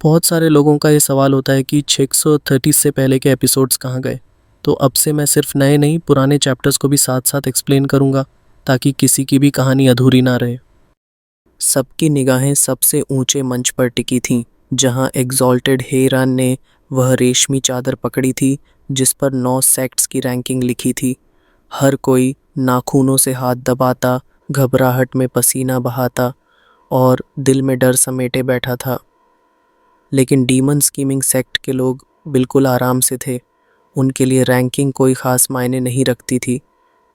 बहुत सारे लोगों का ये सवाल होता है कि 630 से पहले के एपिसोड्स कहाँ गए। तो अब से मैं सिर्फ नए नहीं पुराने चैप्टर्स को भी साथ साथ एक्सप्लेन करूँगा ताकि किसी की भी कहानी अधूरी ना रहे। सबकी निगाहें सबसे ऊंचे मंच पर टिकी थीं, जहां एग्जॉल्टेड हेरान ने वह रेशमी चादर पकड़ी थी जिस पर 9 सेक्ट्स की रैंकिंग लिखी थी। हर कोई नाखूनों से हाथ दबाता, घबराहट में पसीना बहाता और दिल में डर समेटे बैठा था। लेकिन डीमन स्कीमिंग सेक्ट के लोग बिल्कुल आराम से थे। उनके लिए रैंकिंग कोई ख़ास मायने नहीं रखती थी।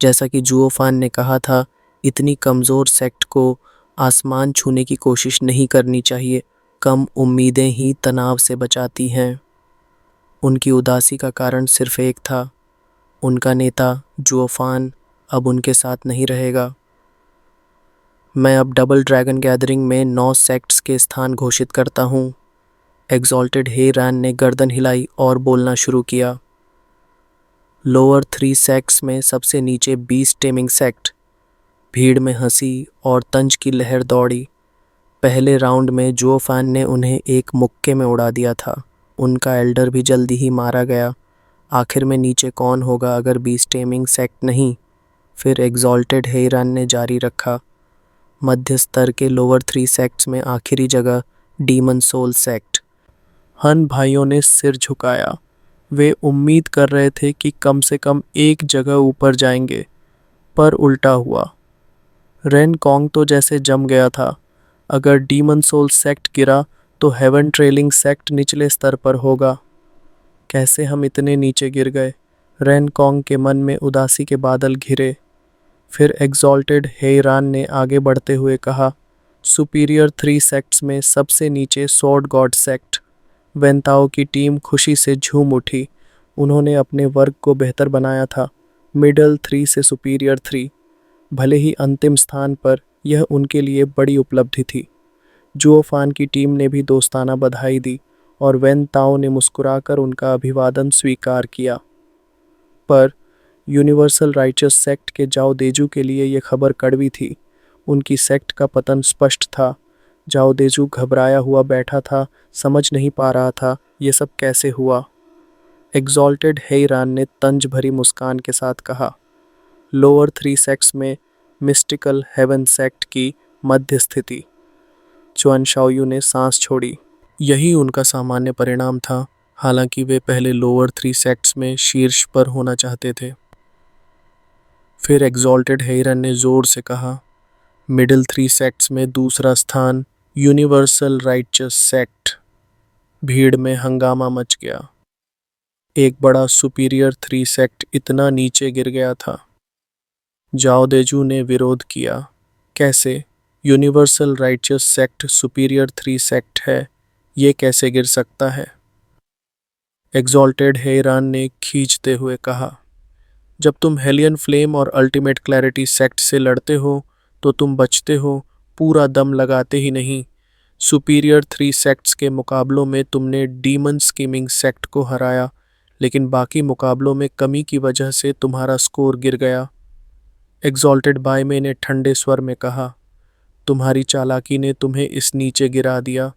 जैसा कि जुओफान ने कहा था, इतनी कमज़ोर सेक्ट को आसमान छूने की कोशिश नहीं करनी चाहिए। कम उम्मीदें ही तनाव से बचाती हैं। उनकी उदासी का कारण सिर्फ एक था, उनका नेता जुओफान अब उनके साथ नहीं रहेगा। मैं अब डबल ड्रैगन गैदरिंग में 9 सेक्ट्स के स्थान घोषित करता हूँ। एग्जॉल्टेड हेरान ने गर्दन हिलाई और बोलना शुरू किया। लोअर 3 सेक्ट्स में सबसे नीचे 20 टेमिंग सेक्ट। भीड़ में हंसी और तंज की लहर दौड़ी। पहले राउंड में जुओफान ने उन्हें एक मुक्के में उड़ा दिया था। उनका एल्डर भी जल्दी ही मारा गया। आखिर में नीचे कौन होगा अगर 20 टेमिंग सेक्ट नहीं? फिर एग्जॉल्टेड हेरान ने जारी रखा। मध्य स्तर के लोअर 3 सेक्ट्स में आखिरी जगह डीमन सोल सेक्ट। हन भाइयों ने सिर झुकाया। वे उम्मीद कर रहे थे कि कम से कम एक जगह ऊपर जाएंगे, पर उल्टा हुआ। रेन कॉन्ग तो जैसे जम गया था। अगर डीमन सोल सेक्ट गिरा तो हेवन ट्रेलिंग सेक्ट निचले स्तर पर होगा। कैसे हम इतने नीचे गिर गए? रेन कॉन्ग के मन में उदासी के बादल घिरे। फिर एग्जॉल्टेड हेरान ने आगे बढ़ते हुए कहा, सुपीरियर 3 सेक्ट्स में सबसे नीचे सॉर्ड गॉड सेक्ट। वेंताओ की टीम खुशी से झूम उठी। उन्होंने अपने वर्ग को बेहतर बनाया था, मिडल 3 से सुपीरियर 3। भले ही अंतिम स्थान पर, यह उनके लिए बड़ी उपलब्धि थी। जुओफान की टीम ने भी दोस्ताना बधाई दी और वेंताओ ने मुस्कुराकर उनका अभिवादन स्वीकार किया। पर यूनिवर्सल राइचस सेक्ट के जाओ देजू के लिए यह खबर कड़वी थी। उनकी सेक्ट का पतन स्पष्ट था। जाओ देजू घबराया हुआ बैठा था, समझ नहीं पा रहा था ये सब कैसे हुआ। एग्जॉल्टेड हेरान ने तंज भरी मुस्कान के साथ कहा, लोअर 3 सेक्ट्स में मिस्टिकल हेवन सेक्ट की मध्य स्थिति। चुआन शाओयू ने सांस छोड़ी। यही उनका सामान्य परिणाम था, हालांकि वे पहले लोअर 3 सेक्ट्स में शीर्ष पर होना चाहते थे। फिर एग्जॉल्टेड हेरान ने जोर से कहा, मिडिल 3 सेक्ट्स में दूसरा स्थान यूनिवर्सल राइचस सेक्ट। भीड़ में हंगामा मच गया। एक बड़ा सुपीरियर 3 सेक्ट इतना नीचे गिर गया था। जाओ देजू ने विरोध किया, कैसे? Universal righteous sect superior 3 sect है, ये कैसे गिर सकता है? एग्जॉल्टेड हेरान ने खींचते हुए कहा, जब तुम हेलियन फ्लेम और अल्टीमेट क्लैरिटी सेक्ट से लड़ते हो तो तुम बचते हो, पूरा दम लगाते ही नहीं। सुपीरियर 3 सेक्ट्स के मुकाबलों में तुमने डीमन स्कीमिंग सेक्ट को हराया, लेकिन बाकी मुकाबलों में कमी की वजह से तुम्हारा स्कोर गिर गया। एग्जॉल्टेड बायमे ने ठंडे स्वर में कहा, तुम्हारी चालाकी ने तुम्हें इस नीचे गिरा दिया।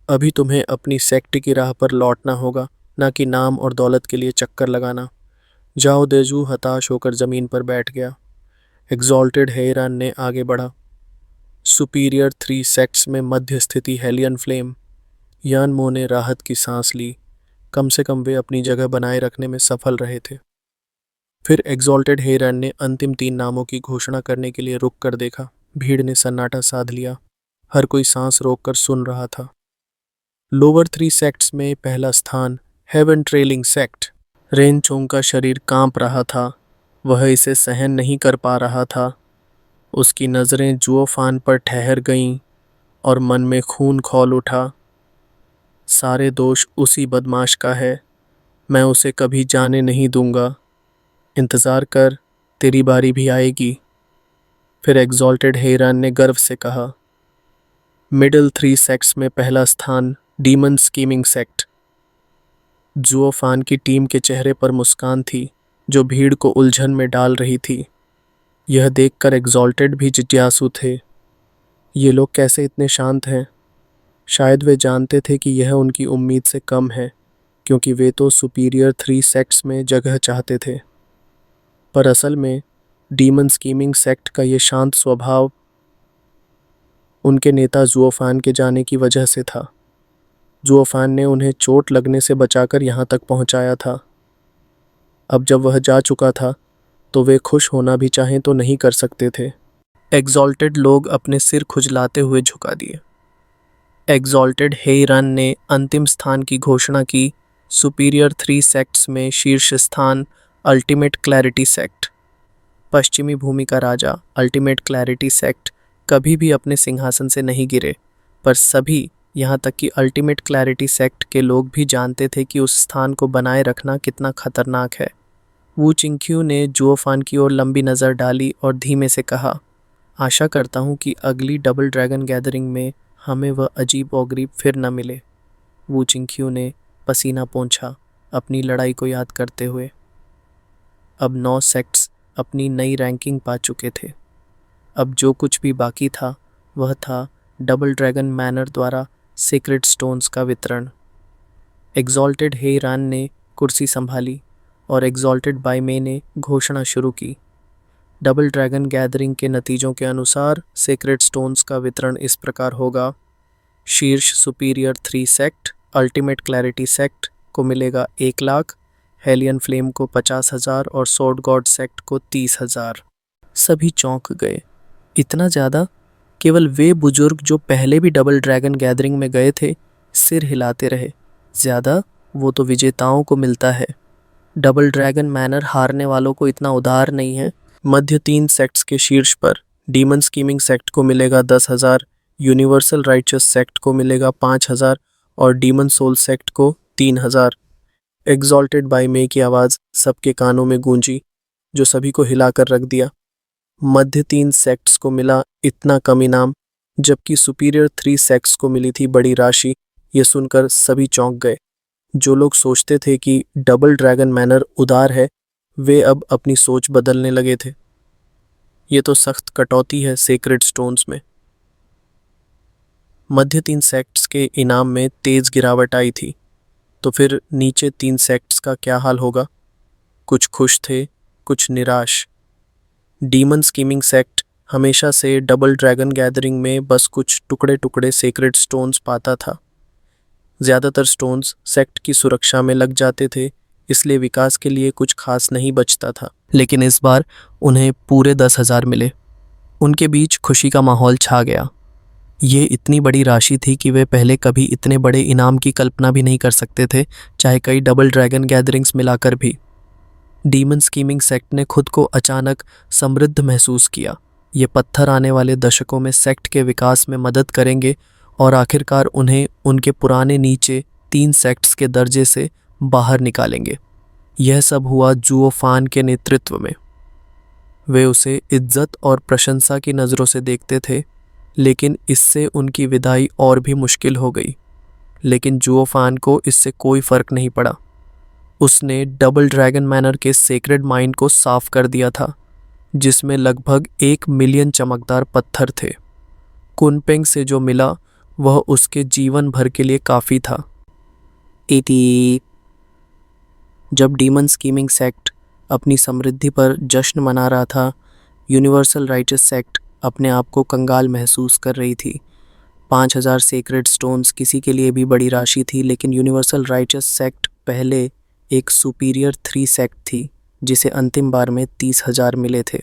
अभी तुम्हें अपनी सेक्ट की राह पर लौटना होगा, ना कि नाम और दौलत के लिए चक्कर लगाना। जाओ देजू हताश होकर ज़मीन पर बैठ गया। एग्जॉल्टेड हेरान ने आगे बढ़ा, सुपीरियर 3 सेक्ट्स में मध्य स्थिति हेलियन फ्लेम। यान मो ने राहत की सांस ली। कम से कम वे अपनी जगह बनाए रखने में सफल रहे थे। फिर एग्जॉल्टेड हेरान ने अंतिम 3 नामों की घोषणा करने के लिए रुक कर देखा। भीड़ ने सन्नाटा साध लिया। हर कोई सांस रोककर सुन रहा था। लोअर 3 सेक्ट्स में पहला स्थान हेवन ट्रेलिंग सेक्ट। रेन चोंग का शरीर कांप रहा था। वह इसे सहन नहीं कर पा रहा था। उसकी नज़रें जुओफान पर ठहर गईं और मन में खून खौल उठा। सारे दोष उसी बदमाश का है। मैं उसे कभी जाने नहीं दूंगा। इंतज़ार कर, तेरी बारी भी आएगी। फिर एग्जॉल्टेड हेरान ने गर्व से कहा, मिडिल 3 सेक्ट्स में पहला स्थान डीमन स्कीमिंग सेक्ट। जुओफान की टीम के चेहरे पर मुस्कान थी, जो भीड़ को उलझन में डाल रही थी। यह देखकर एग्जॉल्टेड भी जिज्ञासु थे। ये लोग कैसे इतने शांत हैं? शायद वे जानते थे कि यह उनकी उम्मीद से कम है, क्योंकि वे तो सुपीरियर 3 सेक्ट्स में जगह चाहते थे। पर असल में डीमन स्कीमिंग सेक्ट का ये शांत स्वभाव उनके नेता जुओफान के जाने की वजह से था। जुओफान ने उन्हें चोट लगने से बचाकर यहाँ तक पहुँचाया था। अब जब वह जा चुका था तो वे खुश होना भी चाहें तो नहीं कर सकते थे। एग्जॉल्टेड लोग अपने सिर खुजलाते हुए झुका दिए। एग्जॉल्टेड हेइरन ने अंतिम स्थान की घोषणा की। सुपीरियर 3 सेक्ट्स में शीर्ष स्थान अल्टीमेट क्लैरिटी सेक्ट। पश्चिमी भूमि का राजा अल्टीमेट क्लैरिटी सेक्ट कभी भी अपने सिंहासन से नहीं गिरे, पर सभी, यहाँ तक कि अल्टीमेट क्लैरिटी सेक्ट के लोग भी जानते थे कि उस स्थान को बनाए रखना कितना खतरनाक है। वू चिंग्क्यू ने जुओफान की ओर लंबी नज़र डाली और धीमे से कहा, आशा करता हूँ कि अगली डबल ड्रैगन गैदरिंग में हमें वह अजीब औगरी फिर न मिले। वू चिंग्क्यू ने पसीना पोंछा, अपनी लड़ाई को याद करते हुए। अब 9 सेक्ट्स अपनी नई रैंकिंग पा चुके थे। अब जो कुछ भी बाकी था वह था डबल ड्रैगन मैनर द्वारा सीक्रेट स्टोन्स का वितरण। एग्जॉल्टेड हेइरान ने कुर्सी संभाली और एग्जॉल्टेड बाइमे ने घोषणा शुरू की। डबल ड्रैगन गैदरिंग के नतीजों के अनुसार सीक्रेट स्टोन्स का वितरण इस प्रकार होगा। शीर्ष superior 3 sect ultimate clarity sect को मिलेगा 1 लाख, हेलियन फ्लेम को 50,000 और सोर्ड गॉड सेक्ट को 30,000। सभी चौंक गए। इतना ज़्यादा? केवल वे बुजुर्ग जो पहले भी डबल ड्रैगन गैदरिंग में गए थे सिर हिलाते रहे। ज़्यादा? वो तो विजेताओं को मिलता है। डबल ड्रैगन मैनर हारने वालों को इतना उदार नहीं है। मध्य 3 सेक्ट्स के शीर्ष पर डीमन स्कीमिंग सेक्ट को मिलेगा 10,000, यूनिवर्सल राइचस सेक्ट को मिलेगा 5,000 और डीमन सोल सेक्ट को 3,000। एग्जॉल्टेड बाय मे की आवाज़ सबके कानों में गूंजी, जो सभी को हिलाकर रख दिया। मध्य 3 सेक्ट्स को मिला इतना कम इनाम, जबकि सुपीरियर 3 सेक्ट्स को मिली थी बड़ी राशि। ये सुनकर सभी चौंक गए। जो लोग सोचते थे कि डबल ड्रैगन मैनर उदार है, वे अब अपनी सोच बदलने लगे थे। ये तो सख्त कटौती है सेक्रेड स्टोन्स में। मध्य 3 सेक्ट्स के इनाम में तेज गिरावट आई थी, तो फिर नीचे 3 सेक्ट्स का क्या हाल होगा? कुछ खुश थे, कुछ निराश। डीमन स्कीमिंग सेक्ट हमेशा से डबल ड्रैगन गैदरिंग में बस कुछ टुकड़े टुकड़े सेक्रेड स्टोन्स पाता था। ज़्यादातर स्टोन्स सेक्ट की सुरक्षा में लग जाते थे, इसलिए विकास के लिए कुछ खास नहीं बचता था। लेकिन इस बार उन्हें पूरे 10,000 मिले। उनके बीच खुशी का माहौल छा गया। ये इतनी बड़ी राशि थी कि वे पहले कभी इतने बड़े इनाम की कल्पना भी नहीं कर सकते थे, चाहे कई डबल ड्रैगन गैदरिंग्स मिलाकर भी। डीमन स्कीमिंग सेक्ट ने खुद को अचानक समृद्ध महसूस किया। ये पत्थर आने वाले दशकों में सेक्ट के विकास में मदद करेंगे और आखिरकार उन्हें उनके पुराने नीचे 3 सेक्ट्स के दर्जे से बाहर निकालेंगे। यह सब हुआ जुओफान के नेतृत्व में। वे उसे इज्जत और प्रशंसा की नज़रों से देखते थे, लेकिन इससे उनकी विदाई और भी मुश्किल हो गई। लेकिन जुओफान को इससे कोई फर्क नहीं पड़ा। उसने डबल ड्रैगन मैनर के सेक्रेड माइन को साफ कर दिया था, जिसमें लगभग 1 मिलियन चमकदार पत्थर थे। कुनपेंग से जो मिला वह उसके जीवन भर के लिए काफ़ी था। जब डीमन स्कीमिंग सेक्ट अपनी समृद्धि पर जश्न मना रहा था, यूनिवर्सल राइचस सेक्ट अपने आप को कंगाल महसूस कर रही थी। 5,000 सेक्रेड स्टोन्स किसी के लिए भी बड़ी राशि थी, लेकिन यूनिवर्सल राइचस सेक्ट पहले एक सुपीरियर 3 सेक्ट थी, जिसे अंतिम बार में 30,000 मिले थे।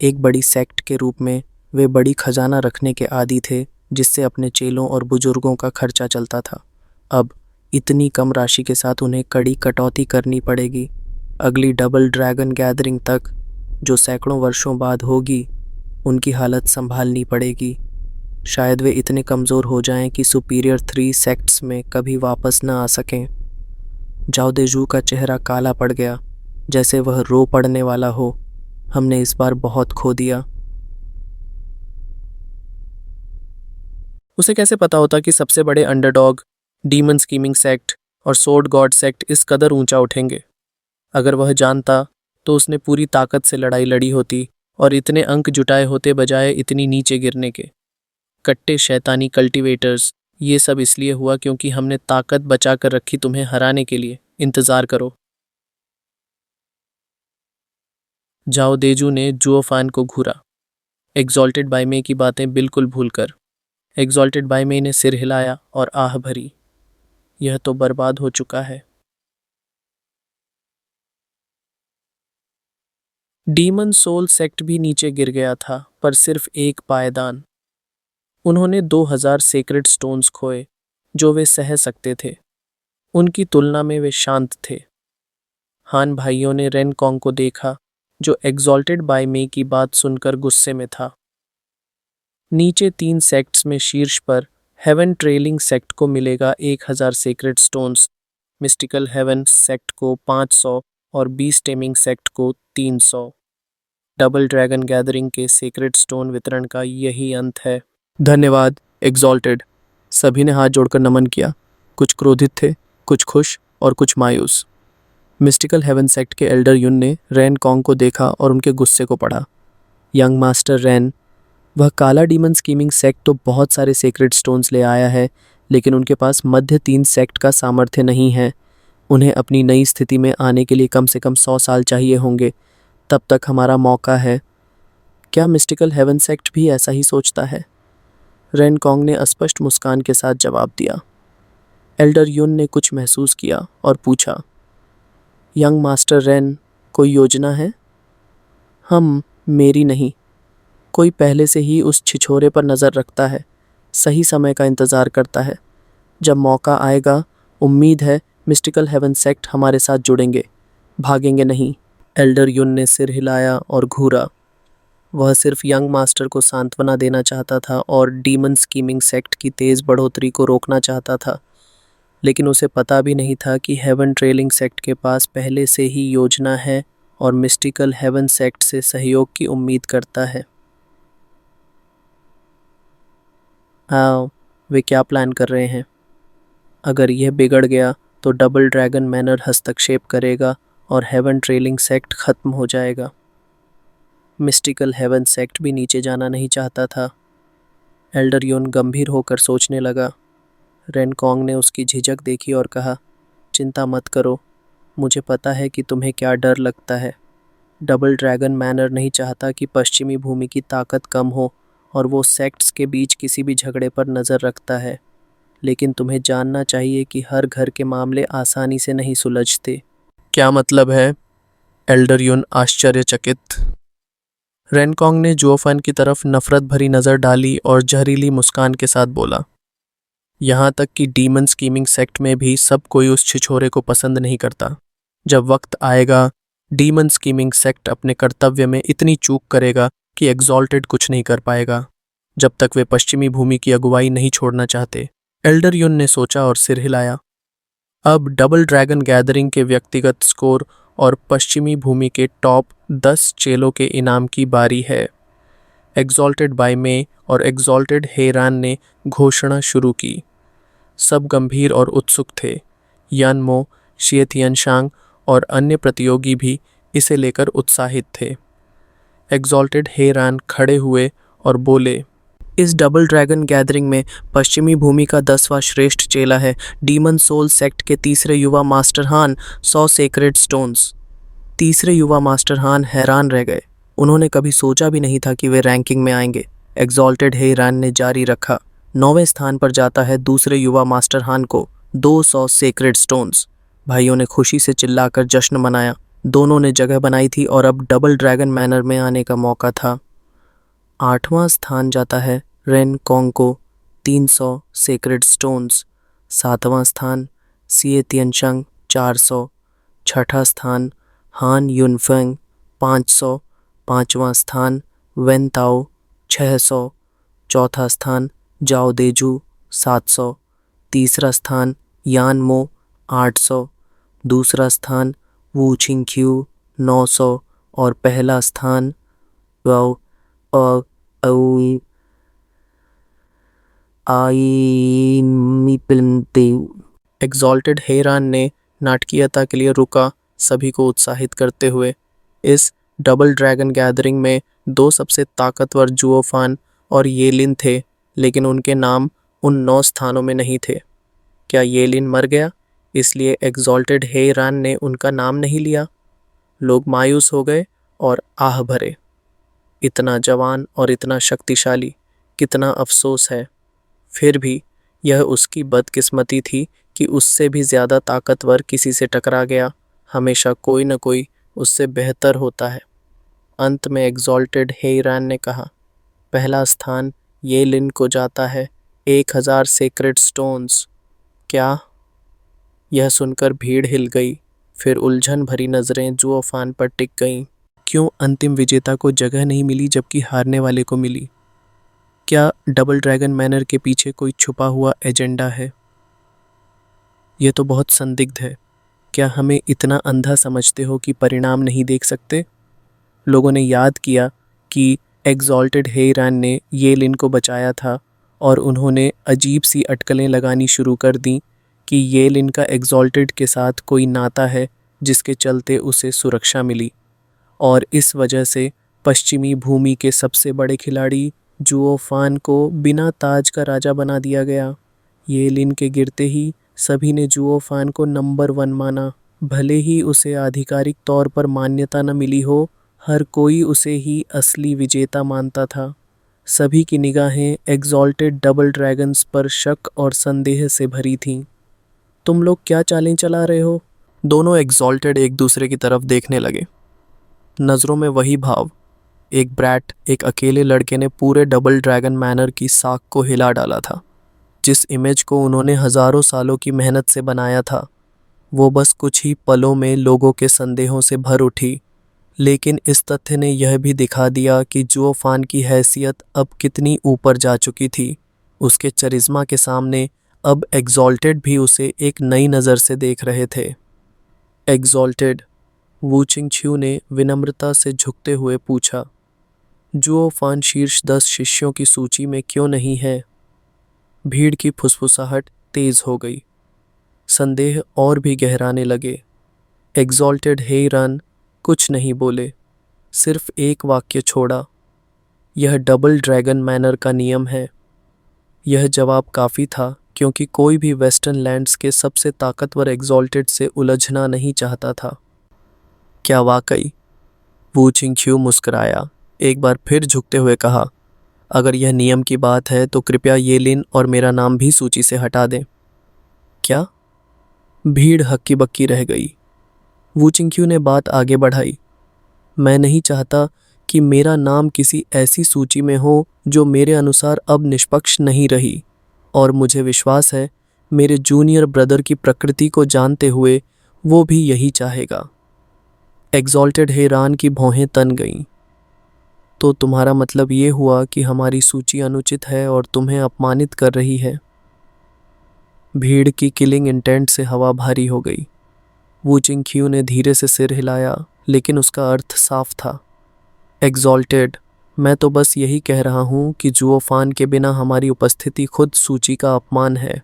एक बड़ी सेक्ट के रूप में वे बड़ी खजाना रखने के आदी थे, जिससे अपने चेलों और बुजुर्गों का खर्चा चलता था। अब इतनी कम राशि के साथ उन्हें कड़ी कटौती करनी पड़ेगी। अगली डबल ड्रैगन गैदरिंग तक, जो सैकड़ों वर्षों बाद होगी, उनकी हालत संभालनी पड़ेगी। शायद वे इतने कमज़ोर हो जाएं कि सुपीरियर 3 सेक्ट्स में कभी वापस न आ सकें। जाओ देजू का चेहरा काला पड़ गया, जैसे वह रो पड़ने वाला हो। हमने इस बार बहुत खो दिया। उसे कैसे पता होता कि सबसे बड़े अंडरडॉग डीमन स्कीमिंग सेक्ट और सोर्ड गॉड सेक्ट इस कदर ऊंचा उठेंगे? अगर वह जानता तो उसने पूरी ताकत से लड़ाई लड़ी होती और इतने अंक जुटाए होते बजाय इतनी नीचे गिरने के। कट्टे शैतानी कल्टीवेटर्स ये सब इसलिए हुआ क्योंकि हमने ताकत बचा कर रखी तुम्हें हराने के लिए। इंतजार करो। जाओ देजू ने जुओफान को घूरा, एग्जॉल्टेड बाई मे की बातें बिल्कुल भूलकर। एग्जॉल्टेड बाई मे ने सिर हिलाया और आह भरी, यह तो बर्बाद हो चुका है। डीमन सोल सेक्ट भी नीचे गिर गया था, पर सिर्फ एक पायदान। उन्होंने 2000 सेक्रेड स्टोन्स खोए, जो वे सह सकते थे। उनकी तुलना में वे शांत थे। हान भाइयों ने रेन कॉन्ग को देखा, जो एग्जॉल्टेड बाय मे की बात सुनकर गुस्से में था। नीचे 3 सेक्ट्स में शीर्ष पर हेवन ट्रेलिंग सेक्ट को मिलेगा 1000 sacred stones, mystical heaven sect को 500 और बीस टेमिंग सेक्ट को 300। डबल ड्रैगन गैदरिंग के सेक्रेड स्टोन वितरण का यही अंत है। धन्यवाद एग्जॉल्टेड। सभी ने हाथ जोड़कर नमन किया। कुछ क्रोधित थे, कुछ खुश और कुछ मायूस। मिस्टिकल हेवन सेक्ट के एल्डर युन ने रेन कॉन्ग को देखा और उनके गुस्से को पढ़ा। यंग मास्टर रेन, वह काला डीमन स्कीमिंग सेक्ट तो बहुत सारे सेक्रेड स्टोन्स ले आया है, लेकिन उनके पास मध्य 3 सेक्ट का सामर्थ्य नहीं है। उन्हें अपनी नई स्थिति में आने के लिए कम से कम 100 साल चाहिए होंगे। तब तक हमारा मौका है। क्या मिस्टिकल हेवन सेक्ट भी ऐसा ही सोचता है? रेन कॉन्ग ने अस्पष्ट मुस्कान के साथ जवाब दिया। एल्डर युन ने कुछ महसूस किया और पूछा, यंग मास्टर रेन, कोई योजना है? मेरी नहीं। कोई पहले से ही उस छिछोरे पर नज़र रखता है, सही समय का इंतज़ार करता है। जब मौका आएगा, उम्मीद है मिस्टिकल हेवन सेक्ट हमारे साथ जुड़ेंगे, भागेंगे नहीं। एल्डर युन ने सिर हिलाया और घूरा। वह सिर्फ यंग मास्टर को सांत्वना देना चाहता था और डीमन स्कीमिंग सेक्ट की तेज़ बढ़ोतरी को रोकना चाहता था, लेकिन उसे पता भी नहीं था कि हेवन ट्रेलिंग सेक्ट के पास पहले से ही योजना है और मिस्टिकल हेवन सेक्ट से सहयोग की उम्मीद करता है। हाँ, वे क्या प्लान कर रहे हैं? अगर यह बिगड़ गया तो डबल ड्रैगन मैनर हस्तक्षेप करेगा और हेवन ट्रेलिंग सेक्ट खत्म हो जाएगा। मिस्टिकल हेवन सेक्ट भी नीचे जाना नहीं चाहता था। एल्डर योन गंभीर होकर सोचने लगा। रेन कॉन्ग ने उसकी झिझक देखी और कहा, चिंता मत करो, मुझे पता है कि तुम्हें क्या डर लगता है। डबल ड्रैगन मैनर नहीं चाहता कि पश्चिमी भूमि की ताकत कम हो और वो सेक्ट्स के बीच किसी भी झगड़े पर नज़र रखता है। लेकिन तुम्हें जानना चाहिए कि हर घर के मामले आसानी से नहीं सुलझते। क्या मतलब है? एल्डर युन आश्चर्यचकित। रेन कॉन्ग ने जुओफन की तरफ नफरत भरी नज़र डाली और जहरीली मुस्कान के साथ बोला, यहाँ तक कि डीमन स्कीमिंग सेक्ट में भी सब कोई उस छिछोरे को पसंद नहीं करता। जब वक्त आएगा, डीमन स्कीमिंग सेक्ट अपने कर्तव्य में इतनी चूक करेगा कि एग्जॉल्टेड कुछ नहीं कर पाएगा, जब तक वे पश्चिमी भूमि की अगुवाई नहीं छोड़ना चाहते। एल्डर युन ने सोचा और सिर हिलाया। अब डबल ड्रैगन गैदरिंग के व्यक्तिगत स्कोर और पश्चिमी भूमि के टॉप 10 चेलों के इनाम की बारी है। एग्जॉल्टेड बाय मे और एग्जॉल्टेड हेरान ने घोषणा शुरू की। सब गंभीर और उत्सुक थे। यानमो, शिएथियनशांग और अन्य प्रतियोगी भी इसे लेकर उत्साहित थे। एग्जॉल्टेड हेरान खड़े हुए और बोले, इस डबल ड्रैगन गैदरिंग में पश्चिमी भूमि का 10वां श्रेष्ठ चेला है डीमन सोल सेक्ट के तीसरे युवा मास्टर हान, 100 सेक्रेड स्टोन्स। तीसरे युवा मास्टर हान हैरान रह गए। उन्होंने कभी सोचा भी नहीं था कि वे रैंकिंग में आएंगे। एग्जॉल्टेड हेरान ने जारी रखा, 9वें स्थान पर जाता है दूसरे युवा मास्टर हान को 200 सेक्रेड स्टोन्स। भाइयों ने खुशी से चिल्लाकर जश्न मनाया। दोनों ने जगह बनाई थी और अब डबल ड्रैगन मैनर में आने का मौका था। 8वां स्थान जाता है रेन कॉन्ग को 300 सेक्रेड स्टोन्स। 7वां स्थान सिएतियनशंग 400। 6ठा स्थान हान युनफेंग 500। 5वां स्थान वेनताओ 600। चौथा स्थान जाओ देजू 700। तीसरा स्थान यानमो 800। दूसरा स्थान वू छिंगक्यू 900 और पहला स्थान एग्जॉल्टेड हेरान ने नाटकीयता के लिए रुका, सभी को उत्साहित करते हुए। इस डबल ड्रैगन गैदरिंग में 2 सबसे ताकतवर जुओफान और येलिन थे, लेकिन उनके नाम उन 9 स्थानों में नहीं थे। क्या ये लिन मर गया, इसलिए एग्जॉल्टेड हेरान ने उनका नाम नहीं लिया? लोग मायूस हो गए और आह भरे। इतना जवान और इतना शक्तिशाली, कितना अफसोस है। फिर भी यह उसकी बदकिस्मती थी कि उससे भी ज़्यादा ताकतवर किसी से टकरा गया। हमेशा कोई न कोई उससे बेहतर होता है। अंत में एग्जॉल्टेड हेरान ने कहा, पहला स्थान ये लिन को जाता है, 1000 सेक्रेड स्टोन्स। क्या? यह सुनकर भीड़ हिल गई। फिर उलझन भरी नज़रें जुओफान पर टिक गईं। क्यों अंतिम विजेता को जगह नहीं मिली जबकि हारने वाले को मिली? क्या डबल ड्रैगन मैनर के पीछे कोई छुपा हुआ एजेंडा है? यह तो बहुत संदिग्ध है। क्या हमें इतना अंधा समझते हो कि परिणाम नहीं देख सकते? लोगों ने याद किया कि एग्जॉल्टेड हेरान ने ये लिन को बचाया था और उन्होंने अजीब सी अटकलें लगानी शुरू कर दी कि ये लिन का एग्जॉल्टेड के साथ कोई नाता है जिसके चलते उसे सुरक्षा मिली, और इस वजह से पश्चिमी भूमि के सबसे बड़े खिलाड़ी जुओफान को बिना ताज का राजा बना दिया गया। ये लिन के गिरते ही सभी ने जुओफान को नंबर 1 माना। भले ही उसे आधिकारिक तौर पर मान्यता न मिली हो, हर कोई उसे ही असली विजेता मानता था। सभी की निगाहें एग्जॉल्टेड डबल ड्रैगन्स पर शक और संदेह से भरी थीं। तुम लोग क्या चालें चला रहे हो? दोनों एग्जॉल्टेड एक दूसरे की तरफ देखने लगे। नज़रों में वही भाव। एक ब्रैट, एक अकेले लड़के ने पूरे डबल ड्रैगन मैनर की साख को हिला डाला था। जिस इमेज को उन्होंने हज़ारों सालों की मेहनत से बनाया था, वो बस कुछ ही पलों में लोगों के संदेहों से भर उठी। लेकिन इस तथ्य ने यह भी दिखा दिया कि जुओफान की हैसियत अब कितनी ऊपर जा चुकी थी। उसके चरिज्मा के सामने अब एग्जॉल्टेड भी उसे एक नई नज़र से देख रहे थे। एग्जॉल्टेड, वू चिंगछ्यू ने विनम्रता से झुकते हुए पूछा, जुओफान शीर्ष 10 शिष्यों की सूची में क्यों नहीं है? भीड़ की फुसफुसाहट तेज हो गई। संदेह और भी गहराने लगे। एग्जॉल्टेड हेरान कुछ नहीं बोले, सिर्फ एक वाक्य छोड़ा, यह डबल ड्रैगन मैनर का नियम है। यह जवाब काफ़ी था, क्योंकि कोई भी वेस्टर्न लैंड्स के सबसे ताकतवर एग्जॉल्टेड से उलझना नहीं चाहता था। क्या वाकई? वू चिंगछ्यू मुस्कुराया, एक बार फिर झुकते हुए कहा, अगर यह नियम की बात है तो कृपया ये लिन और मेरा नाम भी सूची से हटा दें। क्या? भीड़ हक्की बक्की रह गई। वू चिंगछ्यू ने बात आगे बढ़ाई, मैं नहीं चाहता कि मेरा नाम किसी ऐसी सूची में हो जो मेरे अनुसार अब निष्पक्ष नहीं रही, और मुझे विश्वास है मेरे जूनियर ब्रदर की प्रकृति को जानते हुए वो भी यही चाहेगा। एग्जॉल्टेड हेरान की भौहें तन गईं। तो तुम्हारा मतलब ये हुआ कि हमारी सूची अनुचित है और तुम्हें अपमानित कर रही है? भीड़ की किलिंग इंटेंट से हवा भारी हो गई। वू चिंगछ्यू ने धीरे से सिर हिलाया, लेकिन उसका अर्थ साफ था। एग्जॉल्टेड, मैं तो बस यही कह रहा हूँ कि जुओफान के बिना हमारी उपस्थिति खुद सूची का अपमान है।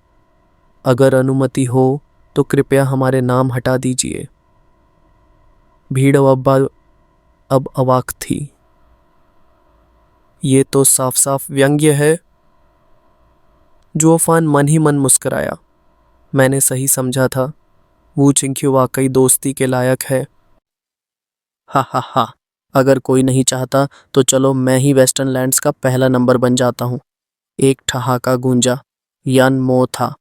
अगर अनुमति हो तो कृपया हमारे नाम हटा दीजिए। भीड़ अब अवाक थी। ये तो साफ साफ व्यंग्य है। जुओफान मन ही मन मुस्कराया, मैंने सही समझा था। वू चिंगछ्यू वाकई दोस्ती के लायक है। हा हा हा, अगर कोई नहीं चाहता तो चलो मैं ही वेस्टर्न लैंड्स का पहला नंबर बन जाता हूँ। एक ठहाका गूंजा। यान मो था।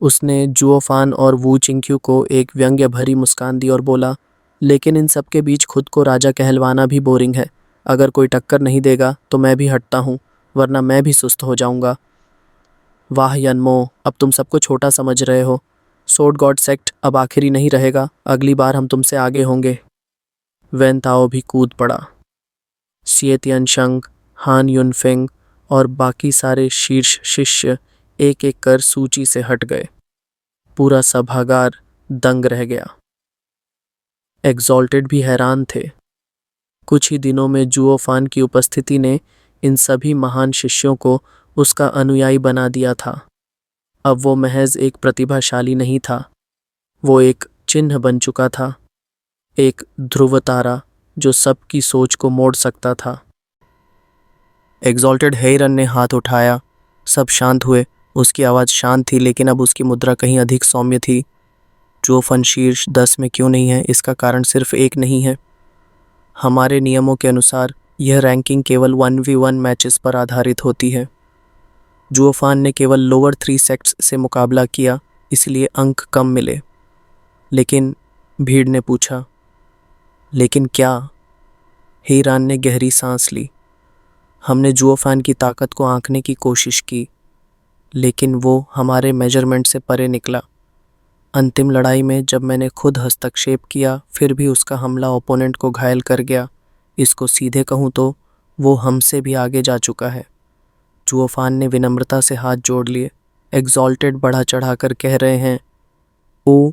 उसने जुओफान और वू चिंगछ्यू को एक व्यंग्य भरी मुस्कान दी और बोला, लेकिन इन सब के बीच खुद को राजा कहलवाना भी बोरिंग है। अगर कोई टक्कर नहीं देगा तो मैं भी हटता हूँ, वरना मैं भी सुस्त हो जाऊंगा। वाह यनमो, अब तुम सबको छोटा समझ रहे हो। सोड गॉड सेक्ट अब आखिरी नहीं रहेगा, अगली बार हम तुमसे आगे होंगे। वैन ताओ भी कूद पड़ा। सिए तियानशंग, हान युनफेंग और बाकी सारे शीर्ष शिष्य एक एक कर सूची से हट गए। पूरा सभागार दंग रह गया। एग्जॉल्टेड भी हैरान थे। कुछ ही दिनों में जुओफान की उपस्थिति ने इन सभी महान शिष्यों को उसका अनुयायी बना दिया था। अब वो महज एक प्रतिभाशाली नहीं था, वो एक चिन्ह बन चुका था, एक ध्रुव तारा जो सबकी सोच को मोड़ सकता था। एग्जॉल्टेड हेरन ने हाथ उठाया, सब शांत हुए उसकी आवाज़ शांत थी, लेकिन अब उसकी मुद्रा कहीं अधिक सौम्य थी। जो फन शीर्ष 10 में क्यों नहीं है, इसका कारण सिर्फ एक नहीं है। हमारे नियमों के अनुसार यह रैंकिंग केवल 1v1 मैचेस पर आधारित होती है। जुओफान ने केवल लोअर 3 सेक्ट्स से मुकाबला किया, इसलिए अंक कम मिले। लेकिन भीड़ ने पूछा, लेकिन क्या? हीरान ने गहरी सांस ली। हमने जुओफान की ताकत को आंकने की कोशिश की, लेकिन वो हमारे मेजरमेंट से परे निकला। अंतिम लड़ाई में जब मैंने खुद हस्तक्षेप किया, फिर भी उसका हमला ओपोनेंट को घायल कर गया। इसको सीधे कहूँ तो वो हमसे भी आगे जा चुका है। जुओफान ने विनम्रता से हाथ जोड़ लिए। एग्जॉल्टेड बढ़ा चढ़ाकर कह रहे हैं, ओ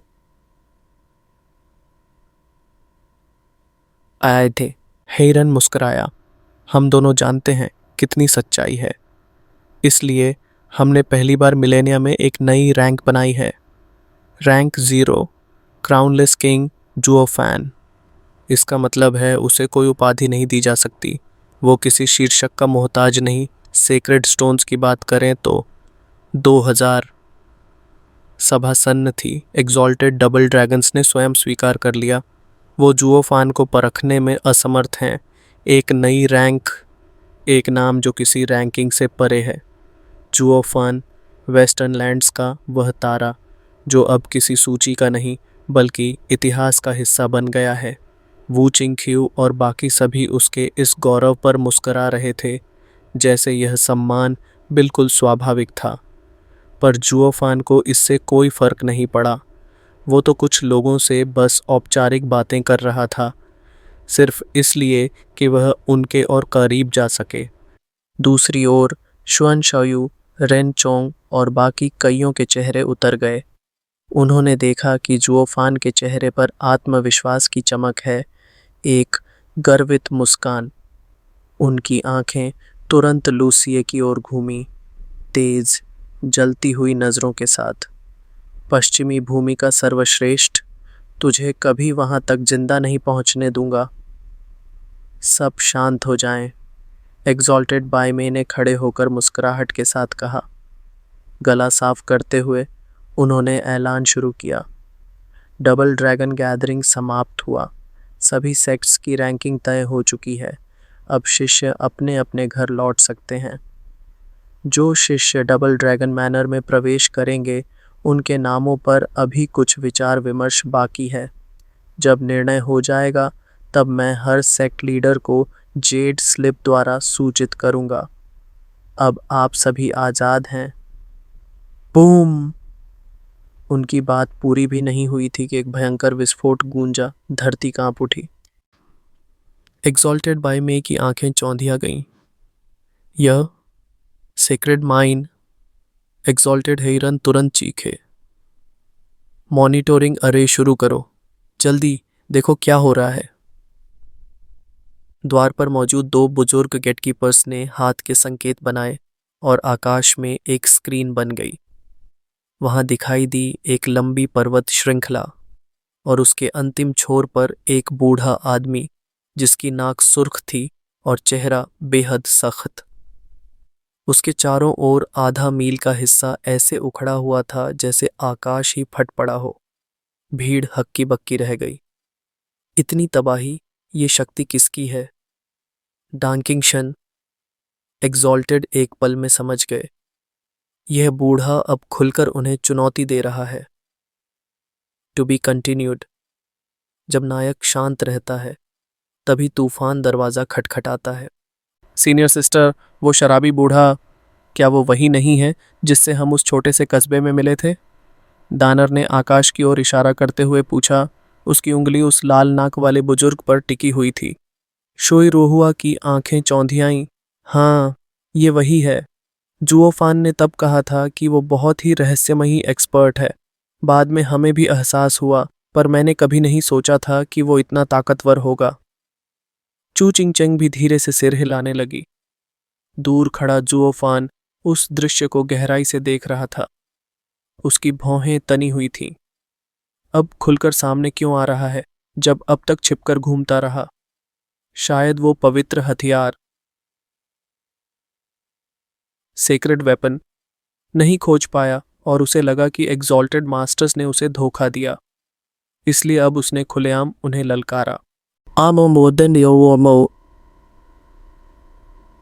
आए थे। हेरन मुस्कुराया। हम दोनों जानते हैं कितनी सच्चाई है, इसलिए हमने पहली बार मिलेनिया में एक नई रैंक बनाई है। Rank 0, crownless king Zhuofan. इसका मतलब है उसे कोई उपाधि नहीं दी जा सकती। वो किसी शीर्षक का मोहताज नहीं। सेक्रेड स्टोन्स की बात करें तो 2000 सभा सन्न थी। एग्जॉल्टेड डबल ड्रैगन्स ने स्वयं स्वीकार कर लिया। वो जुओफान को परखने में असमर्थ हैं। एक नई रैंक, एक नाम जो किसी रैंकिंग से परे है। जुओफान, वेस्टर्न लैंड्स का वह तारा जो अब किसी सूची का नहीं बल्कि इतिहास का हिस्सा बन गया है। वू चिंगख्यू और बाकी सभी उसके इस गौरव पर मुस्करा रहे थे, जैसे यह सम्मान बिल्कुल स्वाभाविक था। पर जुओफान को इससे कोई फर्क नहीं पड़ा। वो तो कुछ लोगों से बस औपचारिक बातें कर रहा था, सिर्फ इसलिए कि वह उनके और करीब जा सके। दूसरी ओर शुअन शायू, रेन चोंग और बाकी कईयों के चेहरे उतर गए। उन्होंने देखा कि जुओफान के चेहरे पर आत्मविश्वास की चमक है, एक गर्वित मुस्कान। उनकी आंखें तुरंत लूसिए की ओर घूमी, तेज, जलती हुई नज़रों के साथ। पश्चिमी भूमि का सर्वश्रेष्ठ, तुझे कभी वहां तक जिंदा नहीं पहुंचने दूंगा। सब शांत हो जाएं। एग्जॉल्टेड बायमे ने खड़े होकर मुस्कुराहट के साथ कहा। गला साफ करते हुए उन्होंने ऐलान शुरू किया। डबल ड्रैगन गैदरिंग समाप्त हुआ। सभी सेक्ट्स की रैंकिंग तय हो चुकी है। अब शिष्य अपने अपने घर लौट सकते हैं। जो शिष्य डबल ड्रैगन मैनर में प्रवेश करेंगे, उनके नामों पर अभी कुछ विचार विमर्श बाकी है। जब निर्णय हो जाएगा, तब मैं हर सेक्ट लीडर को जेड स्लिप द्वारा सूचित करूंगा। अब आप सभी आज़ाद हैं। बूम! उनकी बात पूरी भी नहीं हुई थी कि एक भयंकर विस्फोट गूंजा। धरती कांप उठी। एग्जॉल्टेड बाय मे की आंखें चौंधिया गईं। यह सेक्रेड माइन! एग्जॉल्टेड हेरन तुरंत चीखे। मॉनिटरिंग अरे शुरू करो, जल्दी देखो क्या हो रहा है। द्वार पर मौजूद 2 बुजुर्ग गेटकीपर्स ने हाथ के संकेत बनाए और आकाश में एक स्क्रीन बन गई। वहां दिखाई दी एक लंबी पर्वत श्रृंखला और उसके अंतिम छोर पर एक बूढ़ा आदमी जिसकी नाक सुर्ख थी और चेहरा बेहद सख्त। उसके चारों ओर आधा मील का हिस्सा ऐसे उखड़ा हुआ था जैसे आकाश ही फट पड़ा हो। भीड़ हक्की बक्की रह गई। इतनी तबाही, ये शक्ति किसकी है? डांकिंगशन! एग्जॉल्टेड एक पल में समझ गए। यह बूढ़ा अब खुलकर उन्हें चुनौती दे रहा है। To be continued. जब नायक शांत रहता है, तभी तूफान दरवाज़ा खटखटाता है। सीनियर सिस्टर, वो शराबी बूढ़ा, क्या वो वही नहीं है जिससे हम उस छोटे से कस्बे में मिले थे? दानर ने आकाश की ओर इशारा करते हुए पूछा। उसकी उंगली उस लाल नाक वाले बुजुर्ग पर टिकी हुई थी। शोई रोहुआ की आंखें चौंधियाईं। हाँ, ये वही है। जुओफान ने तब कहा था कि वो बहुत ही रहस्यमयी एक्सपर्ट है। बाद में हमें भी एहसास हुआ, पर मैंने कभी नहीं सोचा था कि वो इतना ताकतवर होगा। चू चिंगचेंग भी धीरे से सिर हिलाने लगी। दूर खड़ा जुओफान उस दृश्य को गहराई से देख रहा था। उसकी भौहें तनी हुई थीं। अब खुलकर सामने क्यों आ रहा है जब अब तक छिपकर घूमता रहा? शायद वो पवित्र हथियार, सेक्रेड वेपन, नहीं खोज पाया और उसे लगा कि एग्जॉल्टेड मास्टर्स ने उसे धोखा दिया, इसलिए अब उसने खुलेआम उन्हें ललकारा। आमो मोदन योमो।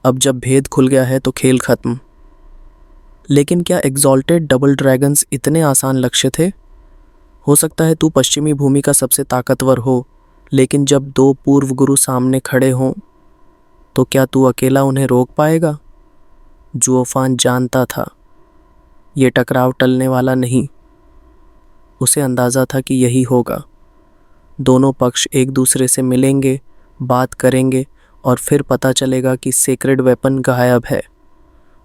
अब जब भेद खुल गया है तो खेल खत्म। लेकिन क्या एग्जॉल्टेड डबल ड्रैगन्स इतने आसान लक्ष्य थे? हो सकता है तू पश्चिमी भूमि का सबसे ताकतवर हो, लेकिन जब दो पूर्व गुरु सामने खड़े हों तो क्या तू अकेला उन्हें रोक पाएगा? जुओफान जानता था ये टकराव टलने वाला नहीं। उसे अंदाज़ा था कि यही होगा। दोनों पक्ष एक दूसरे से मिलेंगे, बात करेंगे और फिर पता चलेगा कि सेक्रेड वेपन गायब है।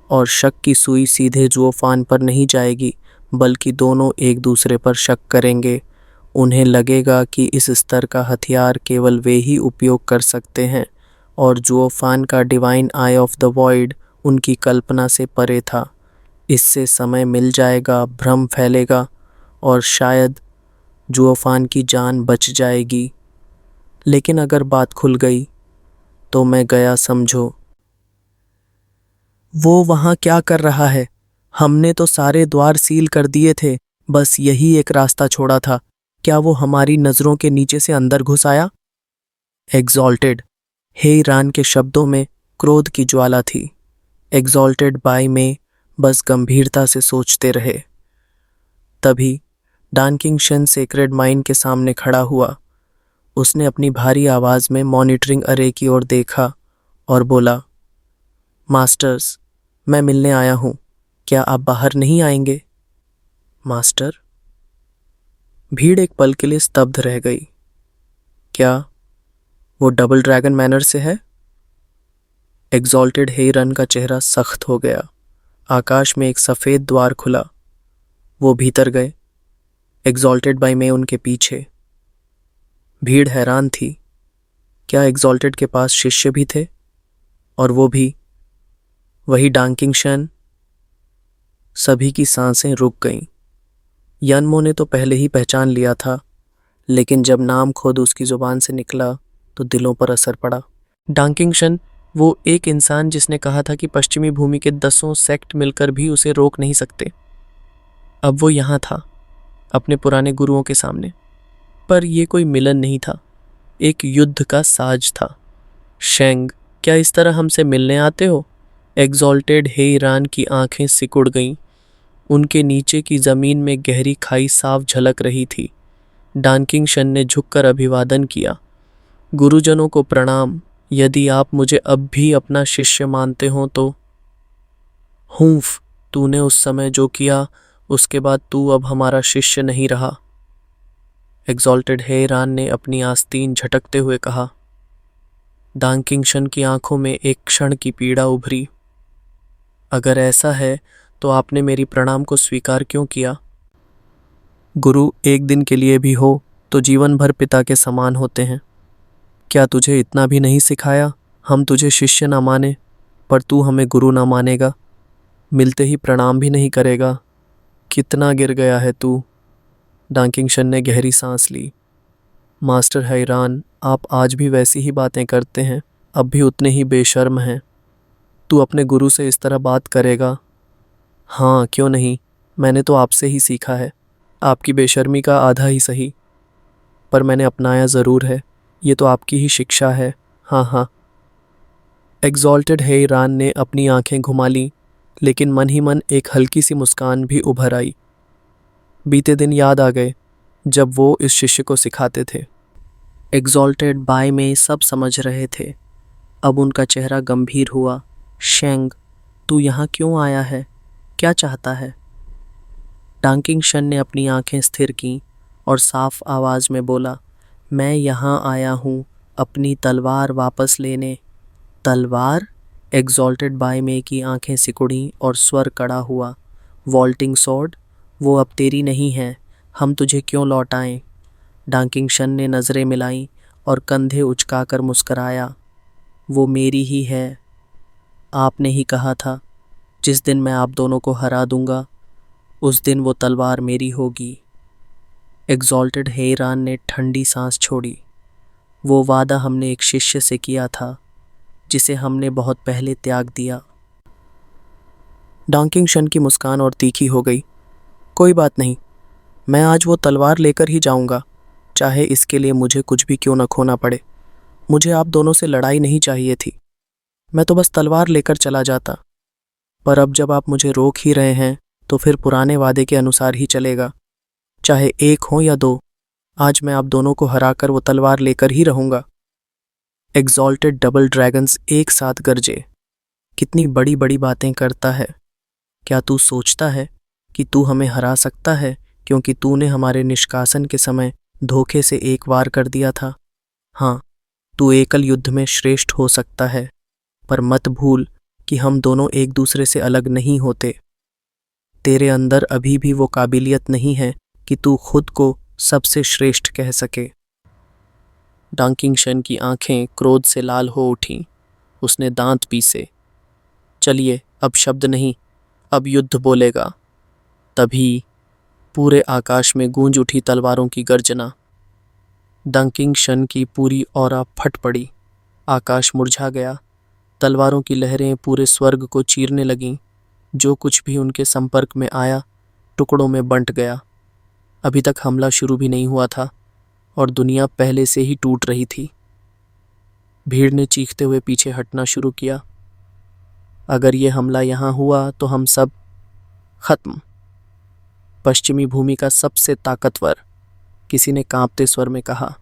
और शक की सुई सीधे जुओफान पर नहीं जाएगी, बल्कि दोनों एक दूसरे पर शक करेंगे। उन्हें लगेगा कि इस स्तर का हथियार केवल वे ही उपयोग कर सकते हैं और जुओफान का divine I of the void उनकी कल्पना से परे था। इससे समय मिल जाएगा, भ्रम फैलेगा और शायद जुओफान की जान बच जाएगी। लेकिन अगर बात खुल गई तो मैं गया, समझो। वो वहाँ क्या कर रहा है? हमने तो सारे द्वार सील कर दिए थे, बस यही एक रास्ता छोड़ा था। क्या वो हमारी नज़रों के नीचे से अंदर घुस आया? एग्जॉल्टेड हेईरान के शब्दों में क्रोध की ज्वाला थी। एग्जॉल्टेड बाई में बस गंभीरता से सोचते रहे। तभी डानकिंग शन सेक्रेड माइंड के सामने खड़ा हुआ। उसने अपनी भारी आवाज़ में मॉनिटरिंग अरे की ओर देखा और बोला, मास्टर्स, मैं मिलने आया हूँ, क्या आप बाहर नहीं आएंगे? मास्टर? भीड़ एक पल के लिए स्तब्ध रह गई। क्या वो डबल ड्रैगन मैनर से है? एग्जॉल्टेड हेईरन का चेहरा सख्त हो गया। आकाश में एक सफ़ेद द्वार खुला। वो भीतर गए, एग्जॉल्टेड बाई में उनके पीछे। भीड़ हैरान थी। क्या एग्जॉल्टेड के पास शिष्य भी थे? और वो भी वही डांकिंग शन? सभी की सांसें रुक गईं। यनमो ने तो पहले ही पहचान लिया था, लेकिन जब नाम खुद उसकी जुबान से निकला तो दिलों पर असर पड़ा। डांकिंग शन, वो एक इंसान जिसने कहा था कि पश्चिमी भूमि के 10 सेक्ट मिलकर भी उसे रोक नहीं सकते। अब वो यहाँ था, अपने पुराने गुरुओं के सामने। पर यह कोई मिलन नहीं था, एक युद्ध का साज था। शेंग, क्या इस तरह हमसे मिलने आते हो? एग्जॉल्टेड हेईरान की आंखें सिकुड़ गईं। उनके नीचे की जमीन में गहरी खाई साफ झलक रही थी। डानकिंग शन ने झुककर अभिवादन किया। गुरुजनों को प्रणाम। यदि आप मुझे अब भी अपना शिष्य मानते हो तो। हूंफ, तूने उस समय जो किया उसके बाद तू अब हमारा शिष्य नहीं रहा। एग्जॉल्टेड हेईरान ने अपनी आस्तीन झटकते हुए कहा। डांकिंग शन की आंखों में एक क्षण की पीड़ा उभरी। अगर ऐसा है तो आपने मेरी प्रणाम को स्वीकार क्यों किया? गुरु एक दिन के लिए भी हो तो जीवन भर पिता के समान होते हैं। क्या तुझे इतना भी नहीं सिखाया? हम तुझे शिष्य ना माने पर तू हमें गुरु ना मानेगा, मिलते ही प्रणाम भी नहीं करेगा। कितना गिर गया है तू। डांकिंग शन ने गहरी सांस ली। मास्टर हैरान, आप आज भी वैसी ही बातें करते हैं, अब भी उतने ही बेशर्म हैं। तू अपने गुरु से इस तरह बात करेगा? हाँ, क्यों नहीं, मैंने तो आपसे ही सीखा है। आपकी बेशर्मी का आधा ही सही, पर मैंने अपनाया ज़रूर है। ये तो आपकी ही शिक्षा है। हाँ हाँ। एग्जॉल्टेड हेईरान ने अपनी आंखें घुमा लीं, लेकिन मन ही मन एक हल्की सी मुस्कान भी उभर आई। बीते दिन याद आ गए जब वो इस शिष्य को सिखाते थे। एग्जॉल्टेड बाय में सब समझ रहे थे। अब उनका चेहरा गंभीर हुआ। शेंग, तू यहाँ क्यों आया है? क्या चाहता है? डांकिंग शन ने अपनी आंखें स्थिर कीं और साफ आवाज़ में बोला, मैं यहाँ आया हूँ अपनी तलवार वापस लेने। तलवार? एग्जॉल्टेड बाय में की आंखें सिकुड़ीं और स्वर कड़ा हुआ। Vaulting sword? वो अब तेरी नहीं है, हम तुझे क्यों लौटाएं? डांकिंग शन ने नज़रें मिलाईं और कंधे उचकाकर मुस्कराया। वो मेरी ही है। आपने ही कहा था, जिस दिन मैं आप दोनों को हरा दूंगा उस दिन वो तलवार मेरी होगी। एग्जॉल्टेड हेईरान ने ठंडी सांस छोड़ी। वो वादा हमने एक शिष्य से किया था, जिसे हमने बहुत पहले त्याग दिया। डॉन्किंग शन की मुस्कान और तीखी हो गई। कोई बात नहीं, मैं आज वो तलवार लेकर ही जाऊंगा, चाहे इसके लिए मुझे कुछ भी क्यों न खोना पड़े। मुझे आप दोनों से लड़ाई नहीं चाहिए थी, मैं तो बस तलवार लेकर चला जाता। पर अब जब आप मुझे रोक ही रहे हैं तो फिर पुराने वादे के अनुसार ही चलेगा। चाहे एक हो या दो, आज मैं आप दोनों को हराकर वो तलवार लेकर ही रहूंगा। एग्जॉल्टेड डबल ड्रैगन्स एक साथ गरजे। कितनी बड़ी बड़ी बातें करता है। क्या तू सोचता है कि तू हमें हरा सकता है क्योंकि तूने हमारे निष्कासन के समय धोखे से एक वार कर दिया था? हाँ, तू एकल युद्ध में श्रेष्ठ हो सकता है, पर मत भूल कि हम दोनों एक दूसरे से अलग नहीं होते। तेरे अंदर अभी भी वो काबिलियत नहीं है कि तू खुद को सबसे श्रेष्ठ कह सके। डॉन्किंग शन की आंखें क्रोध से लाल हो उठीं। उसने दांत पीसे। चलिए, अब शब्द नहीं, अब युद्ध बोलेगा। तभी पूरे आकाश में गूंज उठी तलवारों की गर्जना। डॉन्किंग शन की पूरी ऑरा फट पड़ी। आकाश मुरझा गया। तलवारों की लहरें पूरे स्वर्ग को चीरने लगीं। जो कुछ भी उनके संपर्क में आया टुकड़ों में बंट गया। अभी तक हमला शुरू भी नहीं हुआ था और दुनिया पहले से ही टूट रही थी। भीड़ ने चीखते हुए पीछे हटना शुरू किया। अगर ये हमला यहाँ हुआ तो हम सब खत्म। पश्चिमी भूमि का सबसे ताकतवर, किसी ने कांपते स्वर में कहा।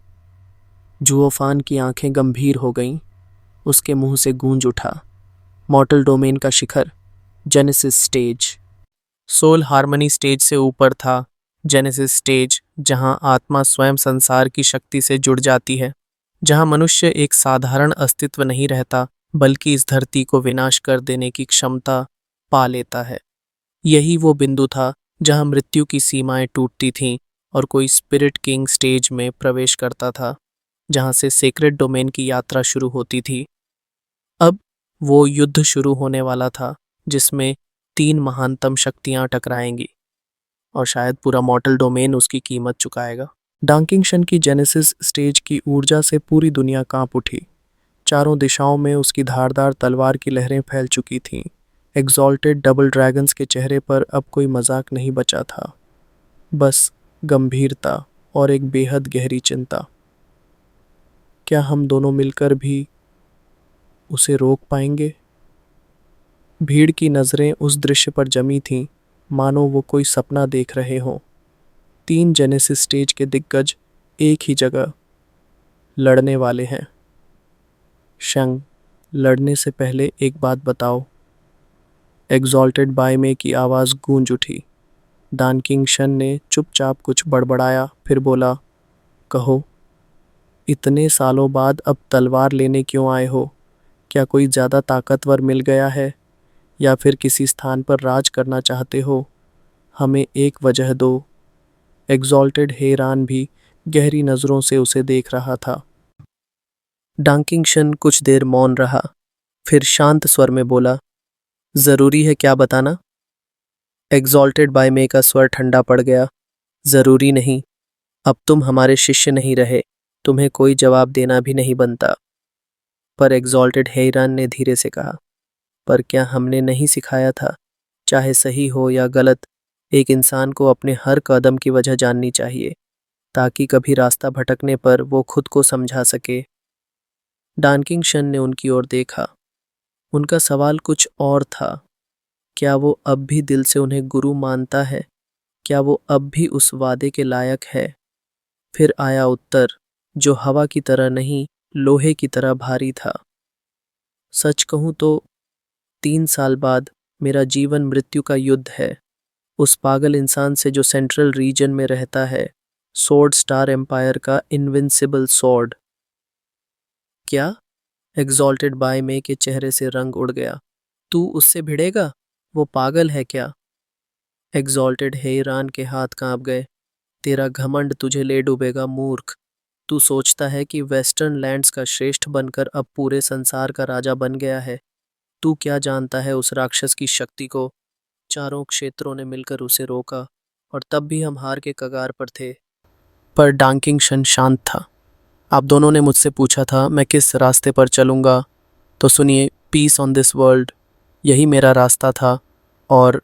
जुओफान की आंखें गंभीर हो गईं। उसके मुंह से गूंज उठा, मॉर्टल डोमेन का शिखर, genesis stage. Soul harmony stage से ऊपर था जेनेसिस स्टेज, जहां आत्मा स्वयं संसार की शक्ति से जुड़ जाती है, जहां मनुष्य एक साधारण अस्तित्व नहीं रहता बल्कि इस धरती को विनाश कर देने की क्षमता पा लेता है। यही वो बिंदु था जहां मृत्यु की सीमाएं टूटती थीं और कोई स्पिरिट किंग स्टेज में प्रवेश करता था, जहां से सेक्रेड डोमेन की यात्रा शुरू होती थी। अब वो युद्ध शुरू होने वाला था जिसमें 3 महानतम शक्तियां टकराएंगी और शायद पूरा मॉर्टल डोमेन उसकी कीमत चुकाएगा। डॉन्किंग शन की जेनेसिस स्टेज की ऊर्जा से पूरी दुनिया कांप उठी। चारों दिशाओं में उसकी धारदार तलवार की लहरें फैल चुकी थीं। एग्जॉल्टेड डबल ड्रैगन्स के चेहरे पर अब कोई मजाक नहीं बचा था, बस गंभीरता और एक बेहद गहरी चिंता। क्या हम दोनों मिलकर भी उसे रोक पाएंगे? भीड़ की नज़रें उस दृश्य पर जमी थीं, मानो वो कोई सपना देख रहे हों। 3 जेनेसिस स्टेज के दिग्गज एक ही जगह लड़ने वाले हैं। शंग, लड़ने से पहले एक बात बताओ। एग्जॉल्टेड बाय में की आवाज़ गूंज उठी। डॉन्किंग शन ने चुपचाप कुछ बड़बड़ाया, फिर बोला, कहो। इतने सालों बाद अब तलवार लेने क्यों आए हो? क्या कोई ज़्यादा ताकतवर मिल गया है या फिर किसी स्थान पर राज करना चाहते हो? हमें एक वजह दो। एग्जॉल्टेड हैरान भी गहरी नज़रों से उसे देख रहा था। डॉन्किंग शन कुछ देर मौन रहा, फिर शांत स्वर में बोला, ज़रूरी है क्या बताना? एग्जॉल्टेड बाय मे का स्वर ठंडा पड़ गया। ज़रूरी नहीं, अब तुम हमारे शिष्य नहीं रहे, तुम्हें कोई जवाब देना भी नहीं बनता। पर एग्जॉल्टेड हैरान ने धीरे से कहा, पर क्या हमने नहीं सिखाया था, चाहे सही हो या गलत, एक इंसान को अपने हर कदम की वजह जाननी चाहिए ताकि कभी रास्ता भटकने पर वो खुद को समझा सके। डॉन्किंग शन ने उनकी ओर देखा। उनका सवाल कुछ और था। क्या वो अब भी दिल से उन्हें गुरु मानता है? क्या वो अब भी उस वादे के लायक है? फिर आया उत्तर, जो हवा की तरह नहीं, लोहे की तरह भारी था। सच कहूं तो 3 साल बाद मेरा जीवन मृत्यु का युद्ध है, उस पागल इंसान से जो सेंट्रल रीजन में रहता है, सोर्ड स्टार एम्पायर का इनविंसिबल सॉर्ड। क्या? एग्जॉल्टेड बाय मे के चेहरे से रंग उड़ गया। तू उससे भिड़ेगा? वो पागल है क्या? एग्जॉल्टेड हैरान के हाथ कांप गए। तेरा घमंड तुझे ले डूबेगा मूर्ख। तू सोचता है कि वेस्टर्न लैंड्स का श्रेष्ठ बनकर अब पूरे संसार का राजा बन गया है। तू क्या जानता है उस राक्षस की शक्ति को? चारों क्षेत्रों ने मिलकर उसे रोका और तब भी हम हार के कगार पर थे। पर डॉन्किंग शन शांत था। आप दोनों ने मुझसे पूछा था मैं किस रास्ते पर चलूंगा, तो सुनिए, पीस ऑन दिस वर्ल्ड, यही मेरा रास्ता था। और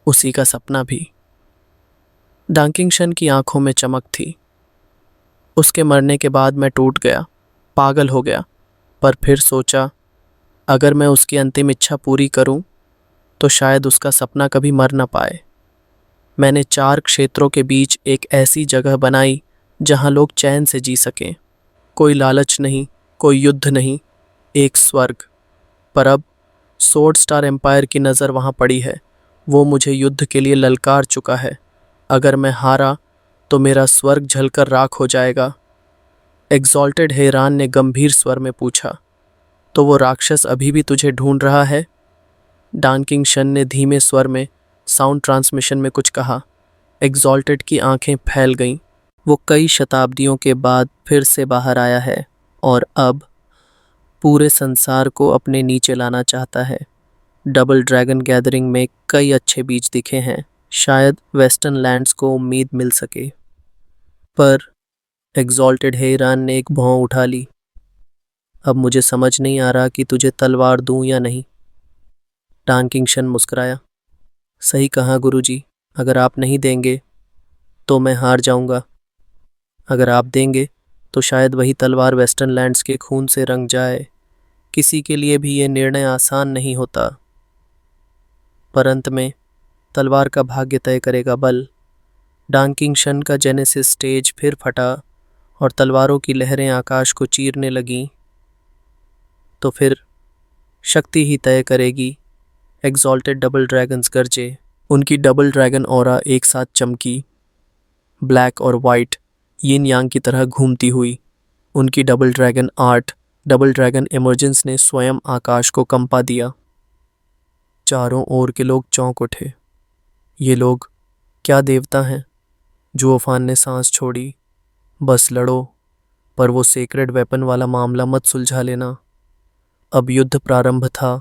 उसी का सपना भी। डांकिंगशन की आंखों में चमक थी। उसके मरने के बाद मैं टूट गया, पागल हो गया। पर फिर सोचा, अगर मैं उसकी अंतिम इच्छा पूरी करूं, तो शायद उसका सपना कभी मर न पाए। मैंने 4 क्षेत्रों के बीच एक ऐसी जगह बनाई जहां लोग चैन से जी सकें। कोई लालच नहीं, कोई युद्ध नहीं, एक स्वर्ग। पर अब सोर्ड स्टार एम्पायर की नज़र वहां पड़ी है। वो मुझे युद्ध के लिए ललकार चुका है। अगर मैं हारा तो मेरा स्वर्ग जलकर राख हो जाएगा। एग्जॉल्टेड हैरान ने गंभीर स्वर में पूछा, तो वो राक्षस अभी भी तुझे ढूंढ रहा है? डांकिंग शन ने धीमे स्वर में साउंड ट्रांसमिशन में कुछ कहा। एग्जॉल्टेड की आंखें फैल गईं। वो कई शताब्दियों के बाद फिर से बाहर आया है और अब पूरे संसार को अपने नीचे लाना चाहता है। डबल ड्रैगन गैदरिंग में कई अच्छे बीज दिखे हैं। शायद वेस्टर्न लैंड्स को उम्मीद मिल सके। पर एग्जॉल्टेड हैरान ने एक भौं उठा ली। अब मुझे समझ नहीं आ रहा कि तुझे तलवार दूं या नहीं। डांकिंगशन मुस्कुराया। सही कहा गुरुजी, अगर आप नहीं देंगे तो मैं हार जाऊंगा। अगर आप देंगे तो शायद वही तलवार वेस्टर्न लैंड्स के खून से रंग जाए। किसी के लिए भी ये निर्णय आसान नहीं होता, पर अंत में तलवार का भाग्य तय करेगा बल। डांकिंगशन का जेनेसिस स्टेज फिर फटा और तलवारों की लहरें आकाश को चीरने लगीं। तो फिर शक्ति ही तय करेगी। एग्जॉल्टेड डबल ड्रैगन्स गरजे। उनकी डबल ड्रैगन ऑरा एक साथ चमकी, ब्लैक और वाइट यिन यांग की तरह घूमती हुई। उनकी double dragon art, double dragon emergence ने स्वयं आकाश को कंपा दिया। चारों ओर के लोग चौंक उठे। ये लोग क्या देवता हैं? जुओफान ने सांस छोड़ी। बस लड़ो, पर वो सेक्रेड वेपन वाला मामला मत सुलझा लेना। अब युद्ध प्रारंभ था।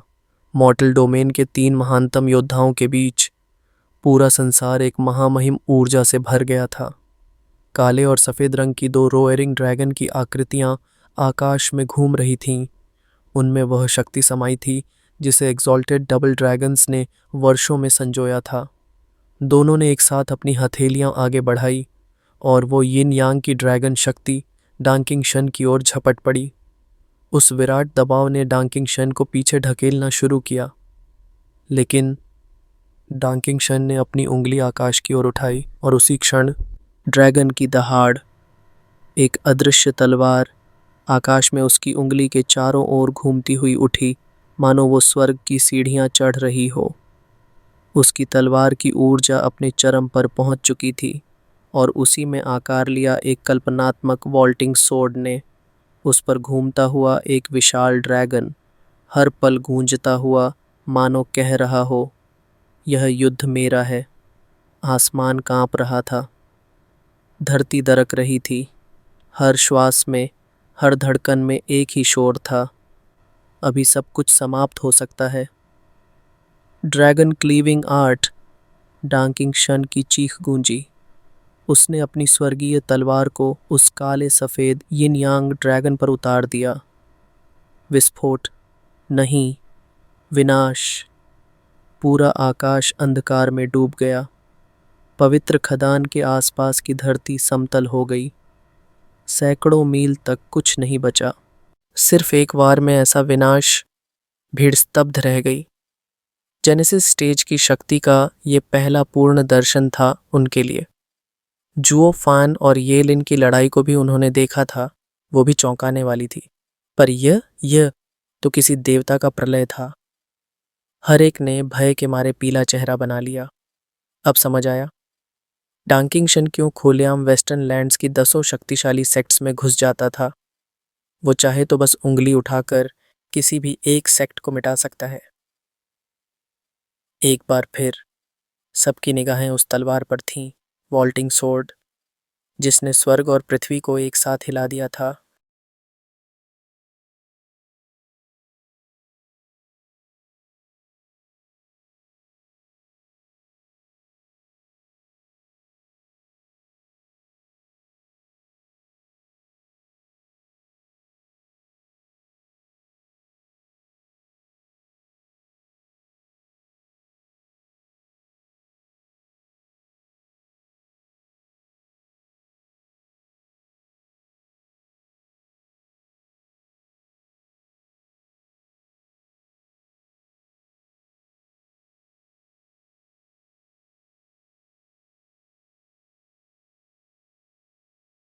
मॉर्टल डोमेन के 3 महानतम योद्धाओं के बीच। पूरा संसार एक महामहिम ऊर्जा से भर गया था। काले और सफ़ेद रंग की 2 रोएरिंग ड्रैगन की आकृतियां आकाश में घूम रही थीं। उनमें वह शक्ति समाई थी जिसे एग्जॉल्टेड डबल ड्रैगन्स ने वर्षों में संजोया था। दोनों ने एक साथ अपनी हथेलियां आगे बढ़ाई और वो यिन यांग की ड्रैगन शक्ति डांकिंग शन की ओर झपट पड़ी। उस विराट दबाव ने डांकिंग शन को पीछे ढकेलना शुरू किया। लेकिन डांकिंग शन ने अपनी उंगली आकाश की ओर उठाई और उसी क्षण ड्रैगन की दहाड़, एक अदृश्य तलवार आकाश में उसकी उंगली के चारों ओर घूमती हुई उठी, मानो वो स्वर्ग की सीढ़ियां चढ़ रही हो। उसकी तलवार की ऊर्जा अपने चरम पर पहुंच चुकी थी और उसी में आकार लिया एक कल्पनात्मक वॉल्टिंग सोर्ड ने। उस पर घूमता हुआ एक विशाल ड्रैगन, हर पल गूंजता हुआ, मानो कह रहा हो, यह युद्ध मेरा है। आसमान कांप रहा था। धरती दरक रही थी। हर श्वास में, हर धड़कन में एक ही शोर था, अभी सब कुछ समाप्त हो सकता है। ड्रैगन क्लीविंग आर्ट, डांकिंग शन की चीख गूंजी। उसने अपनी स्वर्गीय तलवार को उस काले सफ़ेद यिन यांग ड्रैगन पर उतार दिया। विस्फोट नहीं, विनाश। पूरा आकाश अंधकार में डूब गया। पवित्र खदान के आसपास की धरती समतल हो गई। सैकड़ों मील तक कुछ नहीं बचा। सिर्फ एक वार में ऐसा विनाश, भीड़ स्तब्ध रह गई। जेनेसिस स्टेज की शक्ति का ये पहला पूर्ण दर्शन था उनके लिए। जुओ फान और ये लिन की लड़ाई को भी उन्होंने देखा था, वो भी चौंकाने वाली थी। पर यह तो किसी देवता का प्रलय था। हर एक ने भय के मारे पीला चेहरा बना लिया। अब समझ आया डांकिंग शन क्यों खुलेआम वेस्टर्न लैंड्स की 10 शक्तिशाली सेक्ट्स में घुस जाता था। वो चाहे तो बस उंगली उठाकर किसी भी एक सेक्ट को मिटा सकता है। एक बार फिर सबकी निगाहें उस तलवार पर थीं, वॉल्टिंग सोर्ड, जिसने स्वर्ग और पृथ्वी को एक साथ हिला दिया था।